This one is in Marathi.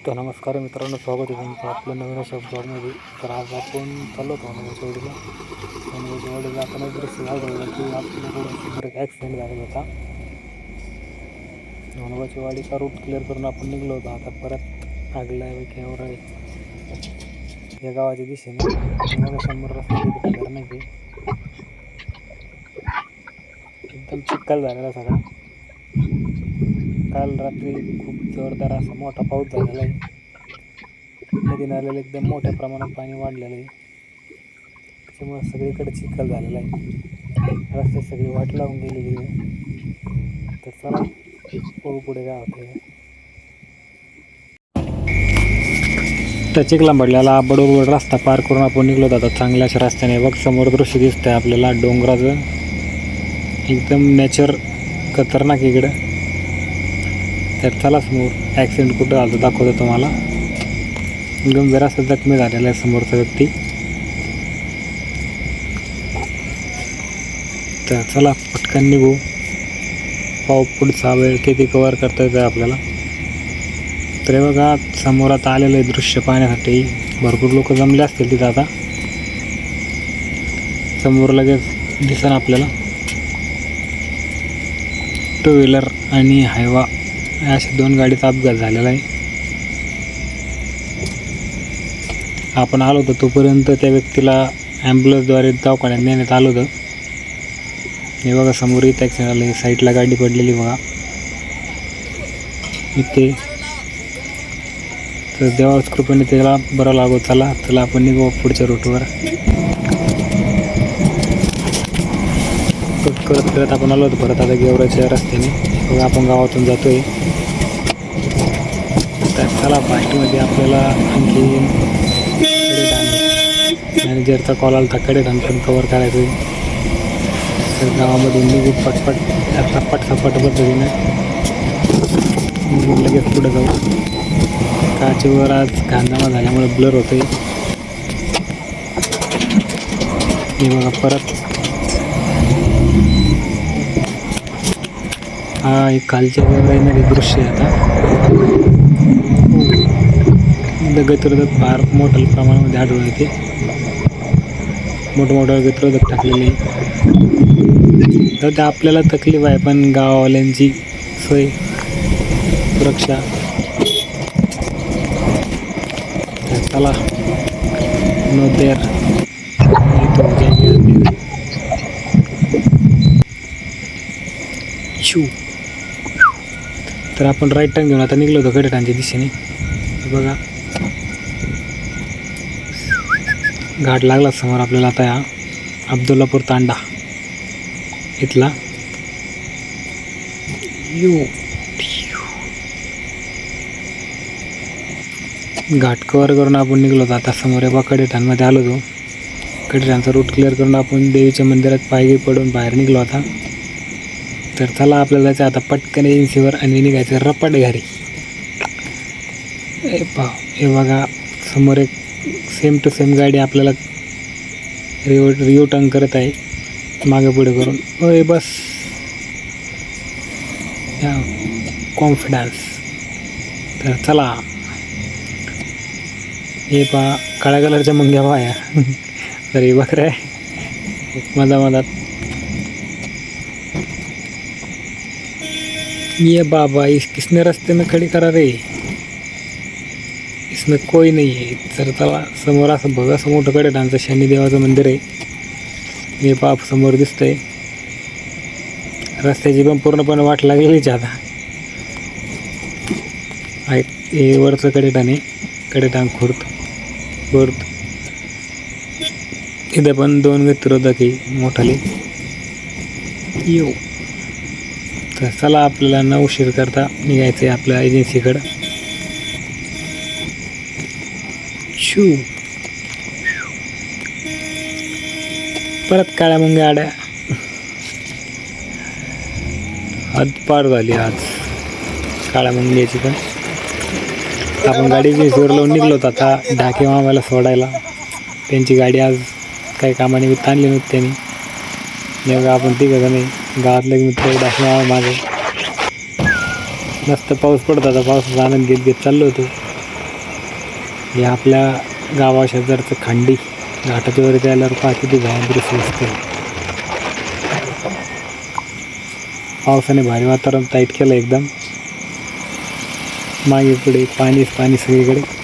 तर नमस्कार मित्रांनो, स्वागत आहे तुमचं आपल्या नवीन अशा ब्लॉगमध्ये. तर आज आपण चाललो होतो हनुमाच्या वाडीला. हनुमाच्या वाडीला जाताना दृश्य आढळलं की आपल्याकडून समोर एक ॲक्सिडेंट झालेला होता. हनुमाची वाडीचा रूट क्लिअर करून आपण निघलो होतो. आता परत आगला आहे वैक्यावर आहे या गावाच्या दिशेने. बघा समोर रस्ता किती खतरनाक आहे, एकदम चिखल झालेला सगळा. काल रात्री खूप जोरदार असा मोठा पाऊस झालेला आहे. नदी नाल्याला एकदम मोठ्या प्रमाणात पाणी वाढलेलं आहे, त्याच्यामुळे सगळीकडे चिखल झालेला आहे. रस्ते सगळी वाट लावून गेलेली आहे. तर चला बघू पुढे काय होतं. त्या चिखला म्हटल्याला बडोर रस्ता पार करून आपण निघलो होतो चांगल्या अशा रस्त्याने. बघ समोर दृश्य दिसतं आहे आपल्याला डोंगराचं, एकदम नेचर खतरनाक इकडं. तर चला समोर ॲक्सिडेंट कुठं झालं दाखवतो तुम्हाला. गंभीर असं जखमी झालेला आहे समोरचा व्यक्ती. तर चला पटकन निघू, पाहू पुढचा वेळ किती कवर करता येतं आपल्याला. तर बघा समोर आता आलेलं आहे दृश्य पाहण्यासाठी. भरपूर लोक जमले असतील तिथं. आता समोर लगेच दिसेल आपल्याला टू व्हीलर आणि हायवा अशा दोन गाडीचा अपघात झालेला आहे. आपण आलो होतो तोपर्यंत त्या व्यक्तीला ॲम्ब्युलन्सद्वारे दवाखान्यात नेण्यात आलं होतं. हे बघा समोर इथं ॲक्सिडेंट झालं आहे, साईडला गाडी पडलेली बघा इथे. तर देवाच कृपेने त्याला बरं लागो. चला आपण निघू पुढच्या रूटवर. करत आपण आलो होतो परत आता गेवराच्या रस्त्याने. बघा आपण गावातून जातोय. तर चला पार्टीमध्ये आपल्याला आणखी मॅनेजरचा कॉल आला होता, कडेठाण पण कवर करायचं आहे. तर गावामधून निघू पटपट आता पटसापट पद्धतीने निघून लगेच पुढे जाऊ. काचेवर आज घाणजमा झाल्यामुळे ब्लर होतं आहे. हे बघा परत हा एक खालच्या येणारे दृश्य आहे. आता गतिरोधक फार मोठ्या प्रमाणामध्ये आढळून येते. मोठमोठ्या गतिरोधक टाकलेले. तर ते आपल्याला तकलीफ आहे, पण गाववाल्यांची सोय सुरक्षा. तर चला नो देर तो शू. तर आपण राईट टर्न घेऊन आता निघलो होतो कडेठाणच्या दिशेने. बघा घाट लागला समोर आपल्याला आता. या अब्दुल्लापूर तांडा इथला घाट कवर करून आपण निघलो होतो आता. समोर बा कडेठाणमध्ये आलो होतो. कडेठाणचा रूट क्लिअर करून आपण देवीच्या मंदिरात पायगी पडून बाहेर निघलो होता. तर चला आपल्याला जायचं आता पटकन एजन्सीवर आणि निघायचं रपाट घरी. हे बघा समोर एक सेम टू सेम गाडी आपल्याला रिओ टर्न करत आहे मागे पुढे करून. ओय बस कॉन्फिडन्स. तर चला हे पहा काळ्या कलरच्या मुंग्या पाया. तर हे बकऱ्या आहे मधात. ये बाबा किसने रास्ते में खड़ी करा रे, इसमें कोई नाही आहे. तर चला समोर असं बघा समोर कडेठाणचं शनिदेवाचं मंदिर आहे. हे पाप समोर दिसतंय. रस्त्याची पण पूर्णपणे वाट लागलेलीच आता आहे. हे वरचं कडेठाण आहे, कडेठाण खुर्द. इथे पण दोन गतिरोधक आहे मोठाले. येऊ. तर चला आपल्याला न उशीर करता निघायचं आहे आपल्या एजन्सीकडं. शू परत काळ्या मुंग्या आड्या. हदपार झाली आज काळ्या मुंग्याची. पण आपण गाडीची जोर लावून निघलो होतो आता ढाके मामाला सोडायला. त्यांची गाडी आज काही कामानिमित्त आणली नव्हती त्यांनी. नेमकं आपण तिघं नाही गावातले मित्र ढाके मामा माझे. मस्त पाऊस पडत होता, पावसाचा आनंद घेत चाललो होतो. हे आपल्या गावाशेजारचं खांडी घाटाच्या वरती आल्यावर पहा किती भयान दृश्य दिसते. पावसाने भारी वातावरण टाईट केलं एकदम. मागे पुढे पाणी सगळीकडे.